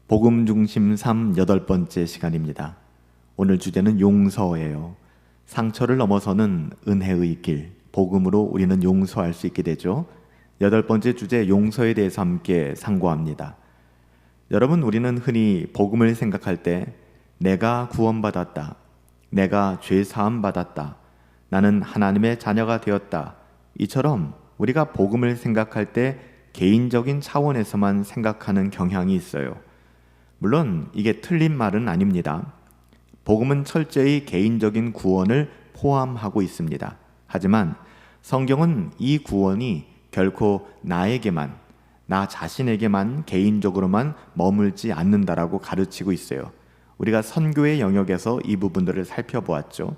복음 중심 8번째 시간입니다. 오늘 주제는 용서예요. 상처를 넘어서는 은혜의 길, 복음으로 우리는 용서할 수 있게 되죠. 8번째 주제 용서에 대해서 함께 상고합니다. 여러분, 우리는 흔히 복음을 생각할 때 내가 구원받았다, 내가 죄사함 받았다, 나는 하나님의 자녀가 되었다, 이처럼 우리가 복음을 생각할 때 개인적인 차원에서만 생각하는 경향이 있어요. 물론 이게 틀린 말은 아닙니다. 복음은 철저히 개인적인 구원을 포함하고 있습니다. 하지만 성경은 이 구원이 결코 나에게만, 나 자신에게만 개인적으로만 머물지 않는다라고 가르치고 있어요. 우리가 선교의 영역에서 이 부분들을 살펴보았죠.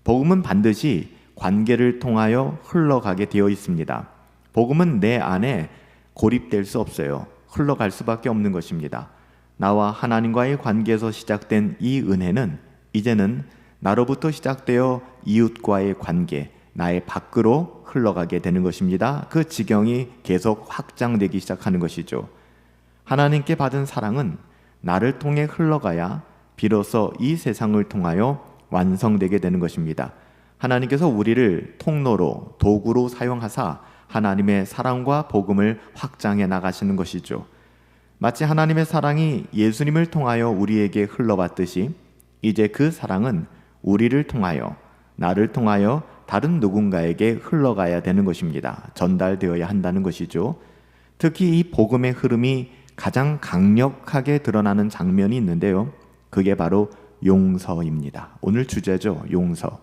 복음은 반드시 관계를 통하여 흘러가게 되어 있습니다. 복음은 내 안에 고립될 수 없어요. 흘러갈 수밖에 없는 것입니다. 나와 하나님과의 관계에서 시작된 이 은혜는 이제는 나로부터 시작되어 이웃과의 관계, 나의 밖으로 흘러가게 되는 것입니다. 그 지경이 계속 확장되기 시작하는 것이죠. 하나님께 받은 사랑은 나를 통해 흘러가야 비로소 이 세상을 통하여 완성되게 되는 것입니다. 하나님께서 우리를 통로로, 도구로 사용하사 하나님의 사랑과 복음을 확장해 나가시는 것이죠. 마치 하나님의 사랑이 예수님을 통하여 우리에게 흘러왔듯이 이제 그 사랑은 우리를 통하여, 나를 통하여 다른 누군가에게 흘러가야 되는 것입니다. 전달되어야 한다는 것이죠. 특히 이 복음의 흐름이 가장 강력하게 드러나는 장면이 있는데요. 그게 바로 용서입니다. 오늘 주제죠. 용서.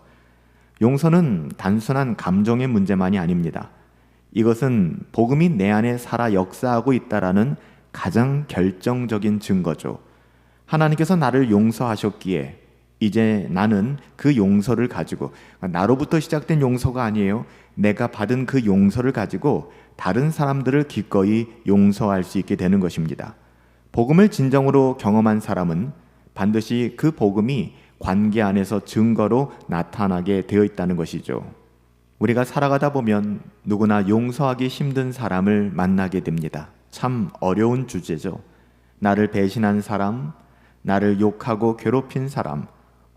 용서는 단순한 감정의 문제만이 아닙니다. 이것은 복음이 내 안에 살아 역사하고 있다라는 가장 결정적인 증거죠. 하나님께서 나를 용서하셨기에 이제 나는 그 용서를 가지고, 나로부터 시작된 용서가 아니에요. 내가 받은 그 용서를 가지고 다른 사람들을 기꺼이 용서할 수 있게 되는 것입니다. 복음을 진정으로 경험한 사람은 반드시 그 복음이 관계 안에서 증거로 나타나게 되어 있다는 것이죠. 우리가 살아가다 보면 누구나 용서하기 힘든 사람을 만나게 됩니다. 참 어려운 주제죠. 나를 배신한 사람, 나를 욕하고 괴롭힌 사람,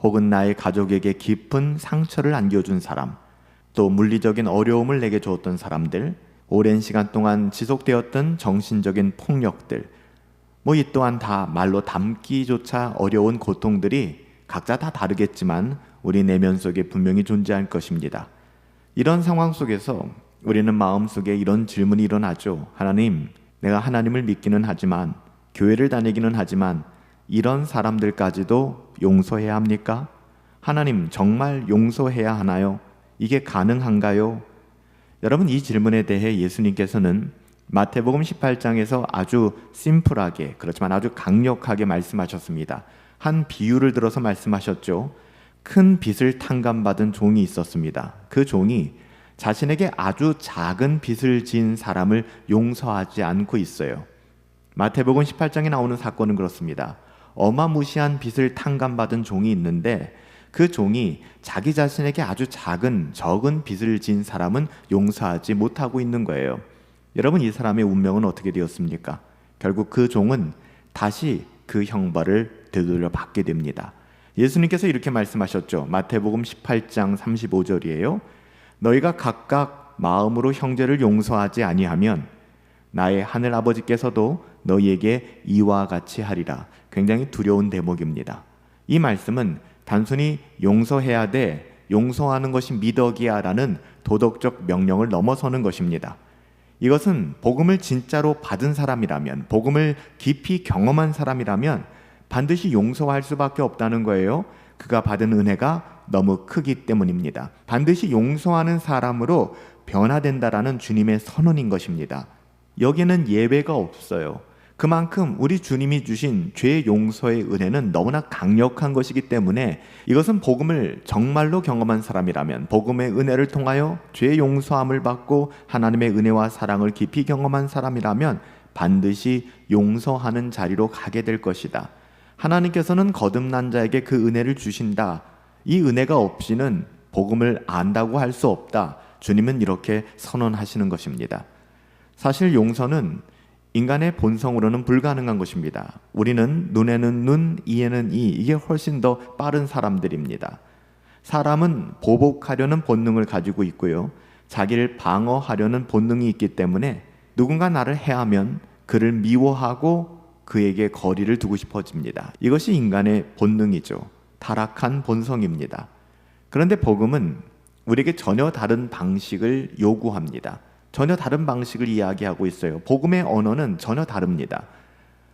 혹은 나의 가족에게 깊은 상처를 안겨준 사람, 또 물리적인 어려움을 내게 주었던 사람들, 오랜 시간 동안 지속되었던 정신적인 폭력들, 이 또한 다 말로 담기조차 어려운 고통들이 각자 다 다르겠지만 우리 내면 속에 분명히 존재할 것입니다. 이런 상황 속에서 우리는 마음속에 이런 질문이 일어나죠. 하나님, 내가 하나님을 믿기는 하지만, 교회를 다니기는 하지만 이런 사람들까지도 용서해야 합니까? 하나님, 정말 용서해야 하나요? 이게 가능한가요? 여러분, 이 질문에 대해 예수님께서는 마태복음 18장에서 아주 심플하게, 그렇지만 아주 강력하게 말씀하셨습니다. 한 비유를 들어서 말씀하셨죠. 큰 빚을 탕감받은 종이 있었습니다. 그 종이 자신에게 아주 작은 빚을 지은 사람을 용서하지 않고 있어요. 마태복음 18장에 나오는 사건은 그렇습니다. 어마무시한 빚을 탕감받은 종이 있는데 그 종이 자기 자신에게 아주 적은 빚을 지은 사람은 용서하지 못하고 있는 거예요. 여러분, 이 사람의 운명은 어떻게 되었습니까? 결국 그 종은 다시 그 형벌을 되돌려 받게 됩니다. 예수님께서 이렇게 말씀하셨죠. 마태복음 18장 35절이에요. 너희가 각각 마음으로 형제를 용서하지 아니하면 나의 하늘 아버지께서도 너희에게 이와 같이 하리라. 굉장히 두려운 대목입니다. 이 말씀은 단순히 용서해야 돼, 용서하는 것이 미덕이야 라는 도덕적 명령을 넘어서는 것입니다. 이것은 복음을 진짜로 받은 사람이라면, 복음을 깊이 경험한 사람이라면 반드시 용서할 수밖에 없다는 거예요. 그가 받은 은혜가 너무 크기 때문입니다. 반드시 용서하는 사람으로 변화된다라는 주님의 선언인 것입니다. 여기는 예외가 없어요. 그만큼 우리 주님이 주신 죄 용서의 은혜는 너무나 강력한 것이기 때문에 이것은 복음을 정말로 경험한 사람이라면, 복음의 은혜를 통하여 죄 용서함을 받고 하나님의 은혜와 사랑을 깊이 경험한 사람이라면 반드시 용서하는 자리로 가게 될 것이다. 하나님께서는 거듭난 자에게 그 은혜를 주신다. 이 은혜가 없이는 복음을 안다고 할 수 없다. 주님은 이렇게 선언하시는 것입니다. 사실 용서는 인간의 본성으로는 불가능한 것입니다. 우리는 눈에는 눈, 이에는 이, 이게 훨씬 더 빠른 사람들입니다. 사람은 보복하려는 본능을 가지고 있고요. 자기를 방어하려는 본능이 있기 때문에 누군가 나를 해하면 그를 미워하고 그에게 거리를 두고 싶어집니다. 이것이 인간의 본능이죠. 타락한 본성입니다. 그런데 복음은 우리에게 전혀 다른 방식을 요구합니다. 전혀 다른 방식을 이야기하고 있어요. 복음의 언어는 전혀 다릅니다.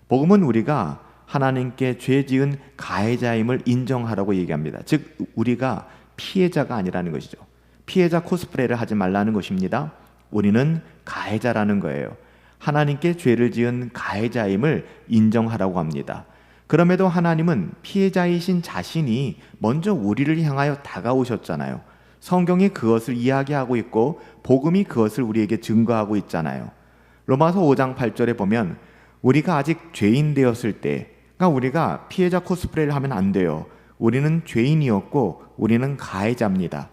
복음은 우리가 하나님께 죄 지은 가해자임을 인정하라고 얘기합니다. 즉 우리가 피해자가 아니라는 것이죠. 피해자 코스프레를 하지 말라는 것입니다. 우리는 가해자라는 거예요. 하나님께 죄를 지은 가해자임을 인정하라고 합니다. 그럼에도 하나님은 피해자이신 자신이 먼저 우리를 향하여 다가오셨잖아요. 성경이 그것을 이야기하고 있고 복음이 그것을 우리에게 증거하고 있잖아요. 로마서 5장 8절에 보면 우리가 아직 죄인 되었을 때, 그러니까 우리가 피해자 코스프레를 하면 안 돼요. 우리는 죄인이었고 우리는 가해자입니다.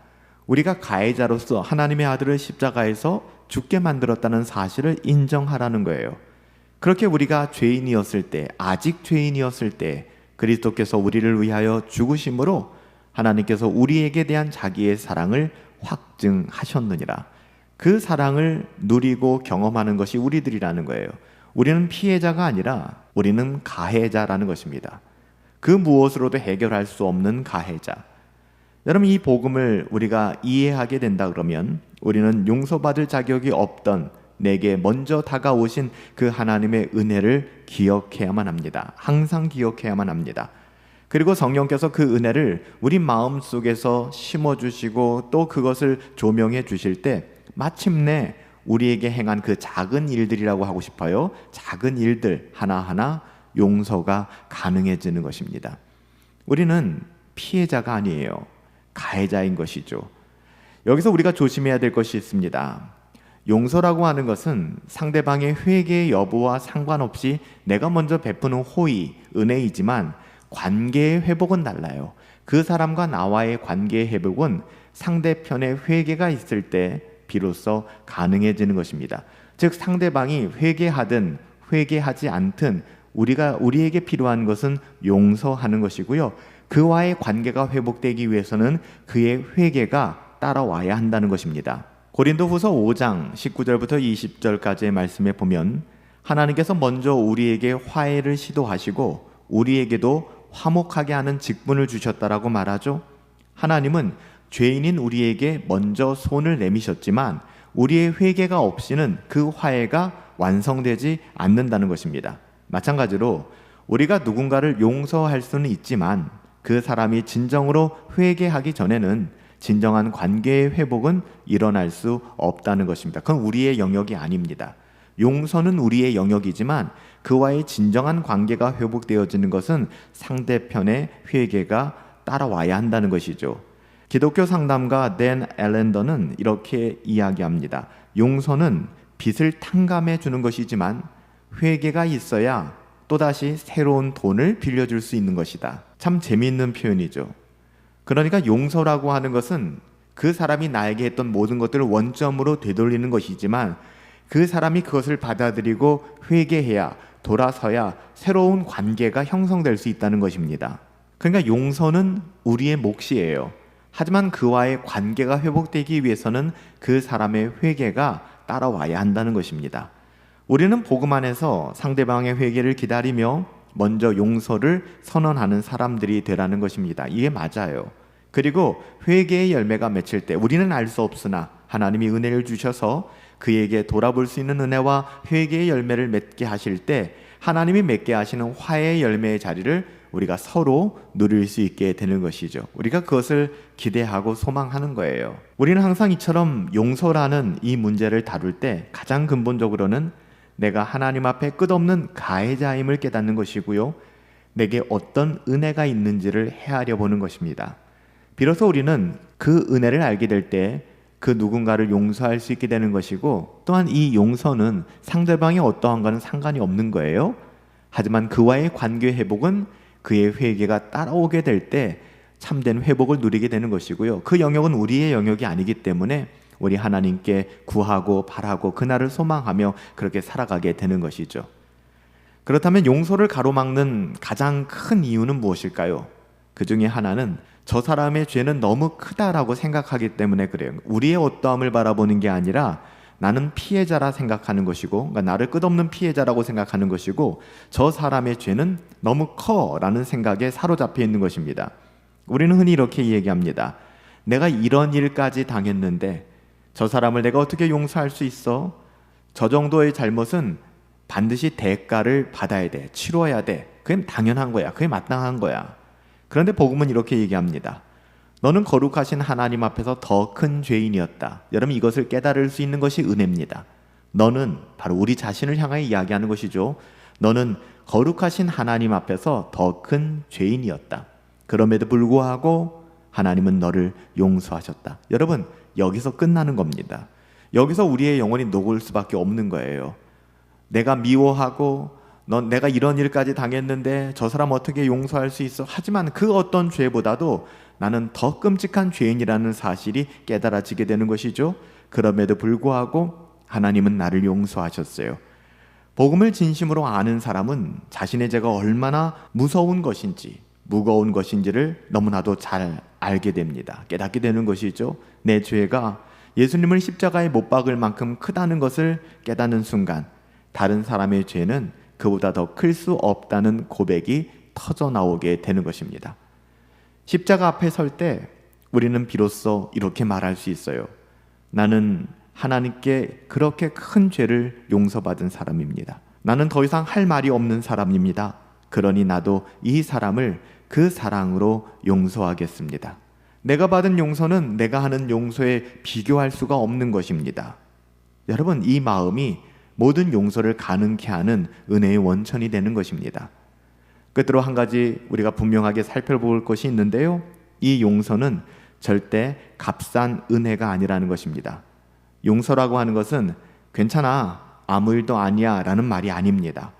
우리가 가해자로서 하나님의 아들을 십자가에서 죽게 만들었다는 사실을 인정하라는 거예요. 그렇게 우리가 죄인이었을 때, 아직 죄인이었을 때 그리스도께서 우리를 위하여 죽으심으로 하나님께서 우리에게 대한 자기의 사랑을 확증하셨느니라. 그 사랑을 누리고 경험하는 것이 우리들이라는 거예요. 우리는 피해자가 아니라 우리는 가해자라는 것입니다. 그 무엇으로도 해결할 수 없는 가해자. 여러분, 이 복음을 우리가 이해하게 된다 그러면 우리는 용서받을 자격이 없던 내게 먼저 다가오신 그 하나님의 은혜를 기억해야만 합니다. 항상 기억해야만 합니다. 그리고 성령께서 그 은혜를 우리 마음속에서 심어주시고 또 그것을 조명해 주실 때 마침내 우리에게 행한 그 작은 일들이라고 하고 싶어요. 작은 일들 하나하나 용서가 가능해지는 것입니다. 우리는 피해자가 아니에요. 가해자인 것이죠. 여기서 우리가 조심해야 될 것이 있습니다. 용서라고 하는 것은 상대방의 회개의 여부와 상관없이 내가 먼저 베푸는 호의, 은혜이지만 관계의 회복은 달라요. 그 사람과 나와의 관계의 회복은 상대편의 회개가 있을 때 비로소 가능해지는 것입니다. 즉 상대방이 회개하든 회개하지 않든 우리에게 필요한 것은 용서하는 것이고요. 그와의 관계가 회복되기 위해서는 그의 회개가 따라와야 한다는 것입니다. 고린도후서 5장 19절부터 20절까지의 말씀에 보면 하나님께서 먼저 우리에게 화해를 시도하시고 우리에게도 화목하게 하는 직분을 주셨다라고 말하죠. 하나님은 죄인인 우리에게 먼저 손을 내미셨지만 우리의 회개가 없이는 그 화해가 완성되지 않는다는 것입니다. 마찬가지로 우리가 누군가를 용서할 수는 있지만 그 사람이 진정으로 회개하기 전에는 진정한 관계의 회복은 일어날 수 없다는 것입니다. 그건 우리의 영역이 아닙니다. 용서는 우리의 영역이지만 그와의 진정한 관계가 회복되어지는 것은 상대편의 회개가 따라와야 한다는 것이죠. 기독교 상담가 댄 앨런더는 이렇게 이야기합니다. 용서는 빚을 탕감해 주는 것이지만 회개가 있어야 또다시 새로운 돈을 빌려줄 수 있는 것이다. 참 재미있는 표현이죠. 그러니까 용서라고 하는 것은 그 사람이 나에게 했던 모든 것들을 원점으로 되돌리는 것이지만 그 사람이 그것을 받아들이고 회개해야, 돌아서야 새로운 관계가 형성될 수 있다는 것입니다. 그러니까 용서는 우리의 몫이에요. 하지만 그와의 관계가 회복되기 위해서는 그 사람의 회개가 따라와야 한다는 것입니다. 우리는 복음 안에서 상대방의 회개를 기다리며 먼저 용서를 선언하는 사람들이 되라는 것입니다. 이게 맞아요. 그리고 회개의 열매가 맺힐 때 우리는 알 수 없으나 하나님이 은혜를 주셔서 그에게 돌아볼 수 있는 은혜와 회개의 열매를 맺게 하실 때 하나님이 맺게 하시는 화해의 열매의 자리를 우리가 서로 누릴 수 있게 되는 것이죠. 우리가 그것을 기대하고 소망하는 거예요. 우리는 항상 이처럼 용서라는 이 문제를 다룰 때 가장 근본적으로는 내가 하나님 앞에 끝없는 가해자임을 깨닫는 것이고요. 내게 어떤 은혜가 있는지를 헤아려 보는 것입니다. 비로소 우리는 그 은혜를 알게 될 때 그 누군가를 용서할 수 있게 되는 것이고 또한 이 용서는 상대방이 어떠한가는 상관이 없는 거예요. 하지만 그와의 관계 회복은 그의 회개가 따라오게 될 때 참된 회복을 누리게 되는 것이고요. 그 영역은 우리의 영역이 아니기 때문에 우리 하나님께 구하고 바라고 그날을 소망하며 그렇게 살아가게 되는 것이죠. 그렇다면 용서를 가로막는 가장 큰 이유는 무엇일까요? 그 중에 하나는 저 사람의 죄는 너무 크다라고 생각하기 때문에 그래요. 우리의 어떠함을 바라보는 게 아니라 나는 피해자라 생각하는 것이고, 그러니까 나를 끝없는 피해자라고 생각하는 것이고, 저 사람의 죄는 너무 커라는 생각에 사로잡혀 있는 것입니다. 우리는 흔히 이렇게 얘기합니다. 내가 이런 일까지 당했는데 저 사람을 내가 어떻게 용서할 수 있어? 저 정도의 잘못은 반드시 대가를 받아야 돼. 치러야 돼. 그게 당연한 거야. 그게 마땅한 거야. 그런데 복음은 이렇게 얘기합니다. 너는 거룩하신 하나님 앞에서 더 큰 죄인이었다. 여러분, 이것을 깨달을 수 있는 것이 은혜입니다. 너는, 바로 우리 자신을 향하여 이야기하는 것이죠. 너는 거룩하신 하나님 앞에서 더 큰 죄인이었다. 그럼에도 불구하고 하나님은 너를 용서하셨다. 여러분, 여기서 끝나는 겁니다. 여기서 우리의 영혼이 녹을 수밖에 없는 거예요. 내가 미워하고 내가 이런 일까지 당했는데 저 사람 어떻게 용서할 수 있어? 하지만 그 어떤 죄보다도 나는 더 끔찍한 죄인이라는 사실이 깨달아지게 되는 것이죠. 그럼에도 불구하고 하나님은 나를 용서하셨어요. 복음을 진심으로 아는 사람은 자신의 죄가 얼마나 무서운 것인지, 무거운 것인지를 너무나도 잘 알게 됩니다. 깨닫게 되는 것이죠. 내 죄가 예수님을 십자가에 못 박을 만큼 크다는 것을 깨닫는 순간 다른 사람의 죄는 그보다 더 클 수 없다는 고백이 터져 나오게 되는 것입니다. 십자가 앞에 설 때 우리는 비로소 이렇게 말할 수 있어요. 나는 하나님께 그렇게 큰 죄를 용서받은 사람입니다. 나는 더 이상 할 말이 없는 사람입니다. 그러니 나도 이 사람을 그 사랑으로 용서하겠습니다. 내가 받은 용서는 내가 하는 용서에 비교할 수가 없는 것입니다. 여러분, 이 마음이 모든 용서를 가능케 하는 은혜의 원천이 되는 것입니다. 끝으로 한 가지 우리가 분명하게 살펴볼 것이 있는데요. 이 용서는 절대 값싼 은혜가 아니라는 것입니다. 용서라고 하는 것은 괜찮아, 아무 일도 아니야 라는 말이 아닙니다.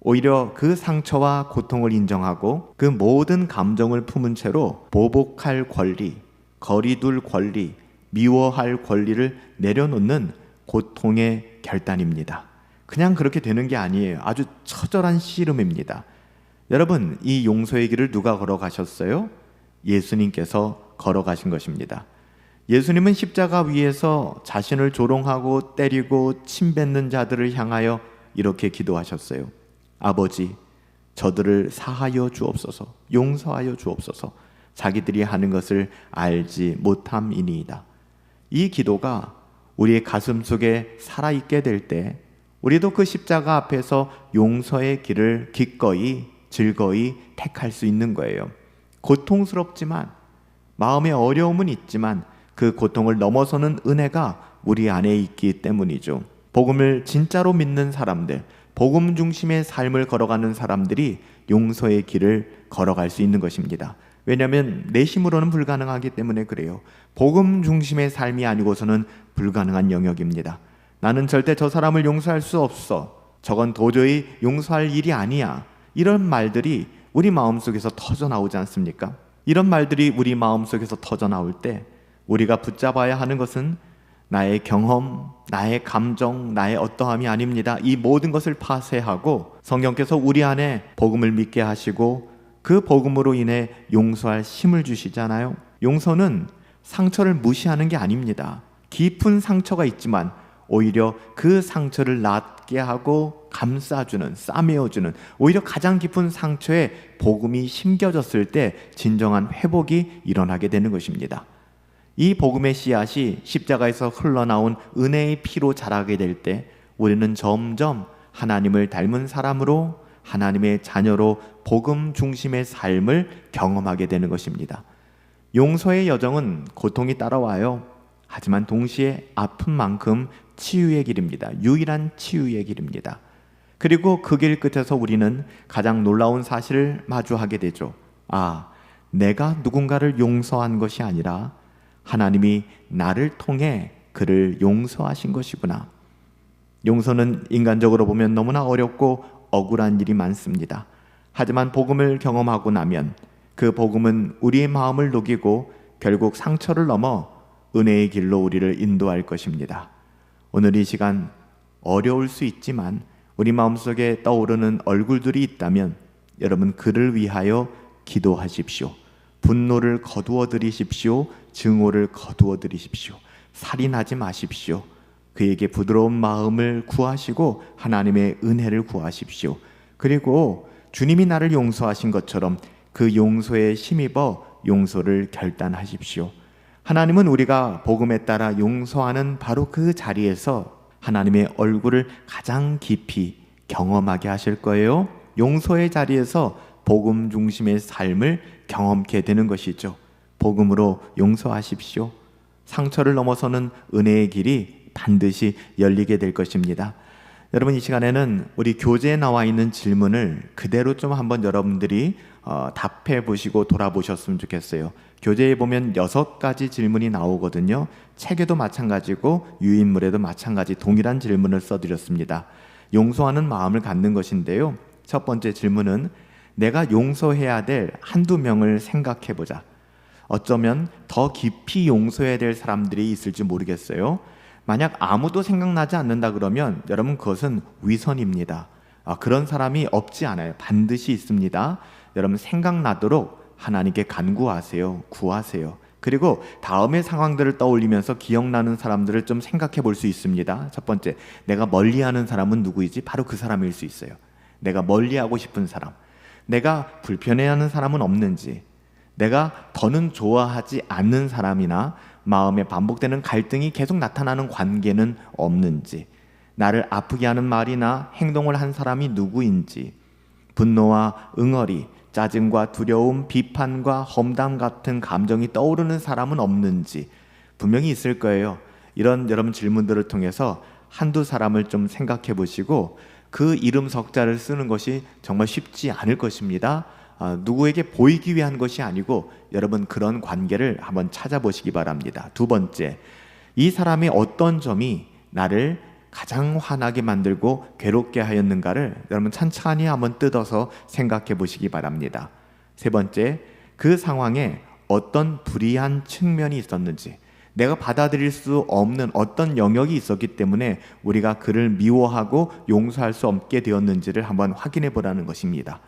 오히려 그 상처와 고통을 인정하고 그 모든 감정을 품은 채로 보복할 권리, 거리둘 권리, 미워할 권리를 내려놓는 고통의 결단입니다. 그냥 그렇게 되는 게 아니에요. 아주 처절한 씨름입니다. 여러분, 이 용서의 길을 누가 걸어가셨어요? 예수님께서 걸어가신 것입니다. 예수님은 십자가 위에서 자신을 조롱하고 때리고 침뱉는 자들을 향하여 이렇게 기도하셨어요. 아버지, 저들을 사하여 주옵소서, 용서하여 주옵소서. 자기들이 하는 것을 알지 못함이니이다. 이 기도가 우리의 가슴 속에 살아있게 될 때 우리도 그 십자가 앞에서 용서의 길을 기꺼이 즐거이 택할 수 있는 거예요. 고통스럽지만, 마음의 어려움은 있지만 그 고통을 넘어서는 은혜가 우리 안에 있기 때문이죠. 복음을 진짜로 믿는 사람들, 복음 중심의 삶을 걸어가는 사람들이 용서의 길을 걸어갈 수 있는 것입니다. 왜냐하면 내 힘으로는 불가능하기 때문에 그래요. 복음 중심의 삶이 아니고서는 불가능한 영역입니다. 나는 절대 저 사람을 용서할 수 없어. 저건 도저히 용서할 일이 아니야. 이런 말들이 우리 마음속에서 터져 나오지 않습니까? 이런 말들이 우리 마음속에서 터져 나올 때 우리가 붙잡아야 하는 것은 나의 경험, 나의 감정, 나의 어떠함이 아닙니다. 이 모든 것을 파쇄하고 성령께서 우리 안에 복음을 믿게 하시고 그 복음으로 인해 용서할 힘을 주시잖아요. 용서는 상처를 무시하는 게 아닙니다. 깊은 상처가 있지만 오히려 그 상처를 낫게 하고 감싸주는, 싸매어주는, 오히려 가장 깊은 상처에 복음이 심겨졌을 때 진정한 회복이 일어나게 되는 것입니다. 이 복음의 씨앗이 십자가에서 흘러나온 은혜의 피로 자라게 될 때 우리는 점점 하나님을 닮은 사람으로, 하나님의 자녀로 복음 중심의 삶을 경험하게 되는 것입니다. 용서의 여정은 고통이 따라와요. 하지만 동시에 아픈 만큼 치유의 길입니다. 유일한 치유의 길입니다. 그리고 그 길 끝에서 우리는 가장 놀라운 사실을 마주하게 되죠. 아, 내가 누군가를 용서한 것이 아니라 하나님이 나를 통해 그를 용서하신 것이구나. 용서는 인간적으로 보면 너무나 어렵고 억울한 일이 많습니다. 하지만 복음을 경험하고 나면 그 복음은 우리의 마음을 녹이고 결국 상처를 넘어 은혜의 길로 우리를 인도할 것입니다. 오늘 이 시간 어려울 수 있지만 우리 마음속에 떠오르는 얼굴들이 있다면 여러분 그를 위하여 기도하십시오. 분노를 거두어 드리십시오. 증오를 거두어 드리십시오. 살인하지 마십시오. 그에게 부드러운 마음을 구하시고 하나님의 은혜를 구하십시오. 그리고 주님이 나를 용서하신 것처럼 그 용서에 힘입어 용서를 결단하십시오. 하나님은 우리가 복음에 따라 용서하는 바로 그 자리에서 하나님의 얼굴을 가장 깊이 경험하게 하실 거예요. 용서의 자리에서 복음 중심의 삶을 경험케 되는 것이죠. 복음으로 용서하십시오. 상처를 넘어서는 은혜의 길이 반드시 열리게 될 것입니다. 여러분, 이 시간에는 우리 교재에 나와 있는 질문을 그대로 좀 한번 여러분들이 답해 보시고 돌아보셨으면 좋겠어요. 교재에 보면 6가지 질문이 나오거든요. 책에도 마찬가지고 유인물에도 마찬가지 동일한 질문을 써드렸습니다. 용서하는 마음을 갖는 것인데요. 첫 번째 질문은 내가 용서해야 될 한두 명을 생각해 보자. 어쩌면 더 깊이 용서해야 될 사람들이 있을지 모르겠어요. 만약 아무도 생각나지 않는다 그러면 여러분 그것은 위선입니다. 그런 사람이 없지 않아요. 반드시 있습니다. 여러분 생각나도록 하나님께 간구하세요. 구하세요. 그리고 다음의 상황들을 떠올리면서 기억나는 사람들을 좀 생각해 볼 수 있습니다. 첫 번째, 내가 멀리하는 사람은 누구이지? 바로 그 사람일 수 있어요. 내가 멀리하고 싶은 사람, 내가 불편해하는 사람은 없는지, 내가 더는 좋아하지 않는 사람이나 마음에 반복되는 갈등이 계속 나타나는 관계는 없는지, 나를 아프게 하는 말이나 행동을 한 사람이 누구인지, 분노와 응어리, 짜증과 두려움, 비판과 험담 같은 감정이 떠오르는 사람은 없는지 분명히 있을 거예요. 이런 여러분 질문들을 통해서 한두 사람을 좀 생각해 보시고 그 이름 석자를 쓰는 것이 정말 쉽지 않을 것입니다. 누구에게 보이기 위한 것이 아니고 여러분 그런 관계를 한번 찾아보시기 바랍니다. 두 번째, 이 사람의 어떤 점이 나를 가장 화나게 만들고 괴롭게 하였는가를 여러분 찬찬히 한번 뜯어서 생각해 보시기 바랍니다. 세 번째, 그 상황에 어떤 불이한 측면이 있었는지, 내가 받아들일 수 없는 어떤 영역이 있었기 때문에 우리가 그를 미워하고 용서할 수 없게 되었는지를 한번 확인해 보라는 것입니다.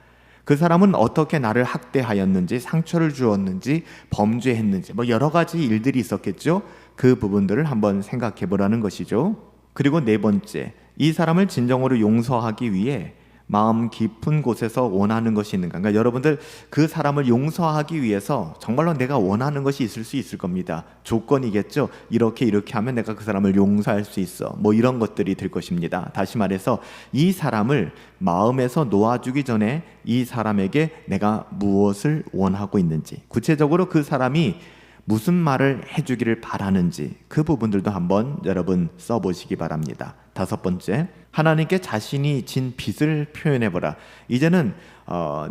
그 사람은 어떻게 나를 학대하였는지, 상처를 주었는지, 범죄했는지 여러 가지 일들이 있었겠죠. 그 부분들을 한번 생각해 보라는 것이죠. 그리고 네 번째, 이 사람을 진정으로 용서하기 위해 마음 깊은 곳에서 원하는 것이 있는가. 그러니까 여러분들 그 사람을 용서하기 위해서 정말로 내가 원하는 것이 있을 수 있을 겁니다. 조건이겠죠. 이렇게 하면 내가 그 사람을 용서할 수 있어. 이런 것들이 될 것입니다. 다시 말해서 이 사람을 마음에서 놓아주기 전에 이 사람에게 내가 무엇을 원하고 있는지, 구체적으로 그 사람이 무슨 말을 해주기를 바라는지 그 부분들도 한번 여러분 써보시기 바랍니다. 다섯 번째, 하나님께 자신이 진 빚을 표현해보라. 이제는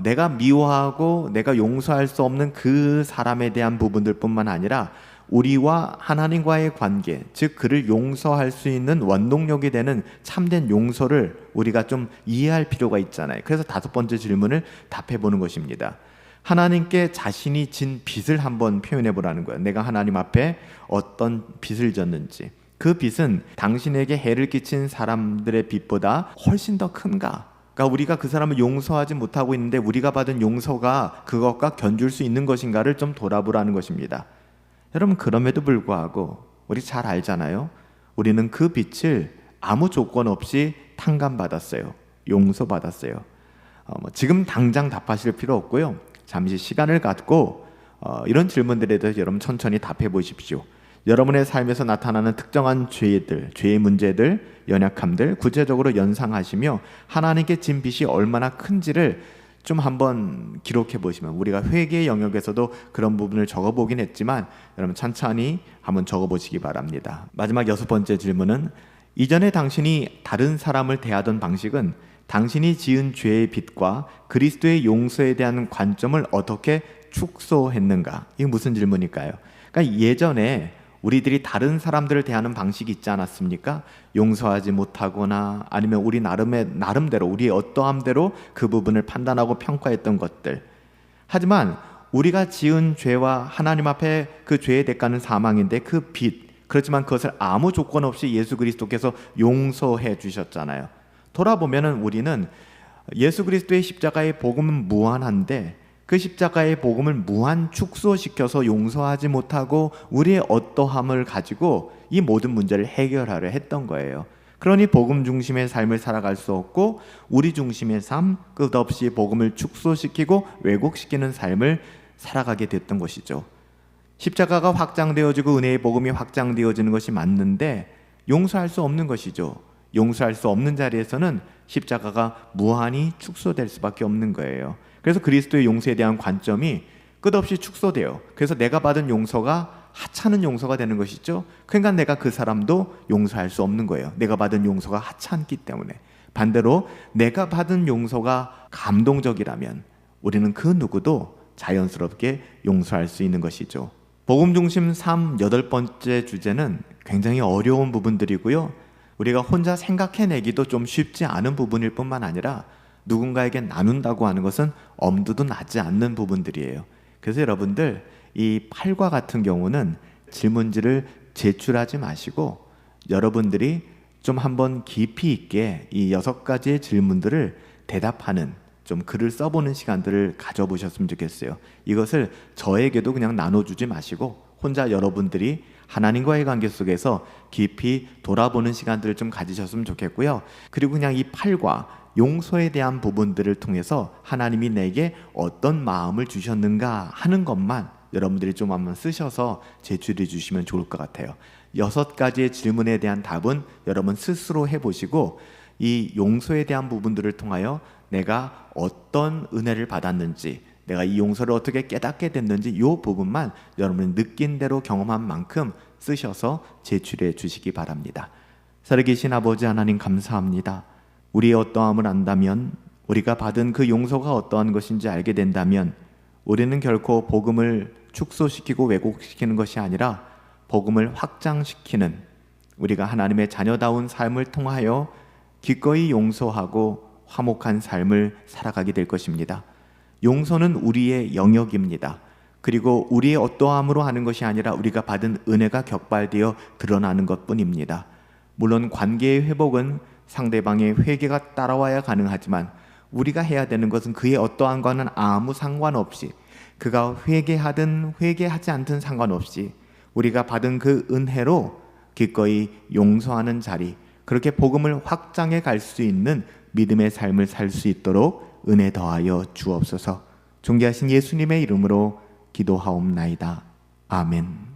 내가 미워하고 내가 용서할 수 없는 그 사람에 대한 부분들 뿐만 아니라 우리와 하나님과의 관계, 즉 그를 용서할 수 있는 원동력이 되는 참된 용서를 우리가 좀 이해할 필요가 있잖아요. 그래서 다섯 번째 질문을 답해보는 것입니다. 하나님께 자신이 진 빚을 한번 표현해 보라는 거예요. 내가 하나님 앞에 어떤 빚을 졌는지, 그 빚은 당신에게 해를 끼친 사람들의 빚보다 훨씬 더 큰가? 그러니까 우리가 그 사람을 용서하지 못하고 있는데 우리가 받은 용서가 그것과 견줄 수 있는 것인가를 좀 돌아보라는 것입니다. 여러분, 그럼에도 불구하고 우리 잘 알잖아요. 우리는 그 빚을 아무 조건 없이 탕감받았어요. 용서받았어요. 지금 당장 답하실 필요 없고요. 잠시 시간을 갖고 이런 질문들에 대해서 여러분 천천히 답해 보십시오. 여러분의 삶에서 나타나는 특정한 죄의 문제들, 연약함들 구체적으로 연상하시며 하나님께 진 빚이 얼마나 큰지를 좀 한번 기록해 보시면, 우리가 회개의 영역에서도 그런 부분을 적어보긴 했지만 여러분 천천히 한번 적어보시기 바랍니다. 마지막 여섯 번째 질문은, 이전에 당신이 다른 사람을 대하던 방식은 당신이 지은 죄의 빚과 그리스도의 용서에 대한 관점을 어떻게 축소했는가? 이게 무슨 질문일까요? 그러니까 예전에 우리들이 다른 사람들을 대하는 방식이 있지 않았습니까? 용서하지 못하거나 아니면 우리 나름대로 우리의 어떠함대로 그 부분을 판단하고 평가했던 것들. 하지만 우리가 지은 죄와 하나님 앞에 그 죄의 대가는 사망인데 그 빚, 그렇지만 그것을 아무 조건 없이 예수 그리스도께서 용서해 주셨잖아요. 돌아보면은 우리는 예수 그리스도의 십자가의 복음은 무한한데 그 십자가의 복음을 무한 축소시켜서 용서하지 못하고 우리의 어떠함을 가지고 이 모든 문제를 해결하려 했던 거예요. 그러니 복음 중심의 삶을 살아갈 수 없고 우리 중심의 삶, 끝없이 복음을 축소시키고 왜곡시키는 삶을 살아가게 됐던 것이죠. 십자가가 확장되어지고 은혜의 복음이 확장되어지는 것이 맞는데 용서할 수 없는 것이죠. 용서할 수 없는 자리에서는 십자가가 무한히 축소될 수밖에 없는 거예요. 그래서 그리스도의 용서에 대한 관점이 끝없이 축소돼요. 그래서 내가 받은 용서가 하찮은 용서가 되는 것이죠. 그러니까 내가 그 사람도 용서할 수 없는 거예요. 내가 받은 용서가 하찮기 때문에. 반대로 내가 받은 용서가 감동적이라면 우리는 그 누구도 자연스럽게 용서할 수 있는 것이죠. 복음 중심 8번째 주제는 굉장히 어려운 부분들이고요. 우리가 혼자 생각해내기도 좀 쉽지 않은 부분일 뿐만 아니라 누군가에게 나눈다고 하는 것은 엄두도 나지 않는 부분들이에요. 그래서 여러분들 이 8과 같은 경우는 질문지를 제출하지 마시고 여러분들이 좀 한번 깊이 있게 이 6가지의 질문들을 대답하는 좀 글을 써보는 시간들을 가져보셨으면 좋겠어요. 이것을 저에게도 그냥 나눠주지 마시고 혼자 여러분들이 하나님과의 관계 속에서 깊이 돌아보는 시간들을 좀 가지셨으면 좋겠고요. 그리고 그냥 이 8과 용서에 대한 부분들을 통해서 하나님이 내게 어떤 마음을 주셨는가 하는 것만 여러분들이 좀 한번 쓰셔서 제출해 주시면 좋을 것 같아요. 6가지의 질문에 대한 답은 여러분 스스로 해보시고 이 용서에 대한 부분들을 통하여 내가 어떤 은혜를 받았는지, 내가 이 용서를 어떻게 깨닫게 됐는지 이 부분만 여러분이 느낀 대로 경험한 만큼 쓰셔서 제출해 주시기 바랍니다. 살아계신 아버지 하나님 감사합니다. 우리의 어떠함을 안다면, 우리가 받은 그 용서가 어떠한 것인지 알게 된다면 우리는 결코 복음을 축소시키고 왜곡시키는 것이 아니라 복음을 확장시키는 우리가 하나님의 자녀다운 삶을 통하여 기꺼이 용서하고 화목한 삶을 살아가게 될 것입니다. 용서는 우리의 영역입니다. 그리고 우리의 어떠함으로 하는 것이 아니라 우리가 받은 은혜가 격발되어 드러나는 것뿐입니다. 물론 관계의 회복은 상대방의 회개가 따라와야 가능하지만 우리가 해야 되는 것은 그의 어떠한과는 아무 상관없이, 그가 회개하든 회개하지 않든 상관없이 우리가 받은 그 은혜로 기꺼이 용서하는 자리, 그렇게 복음을 확장해 갈 수 있는 믿음의 삶을 살 수 있도록 은혜 더하여 주옵소서. 존귀하신 예수님의 이름으로 기도하옵나이다. 아멘.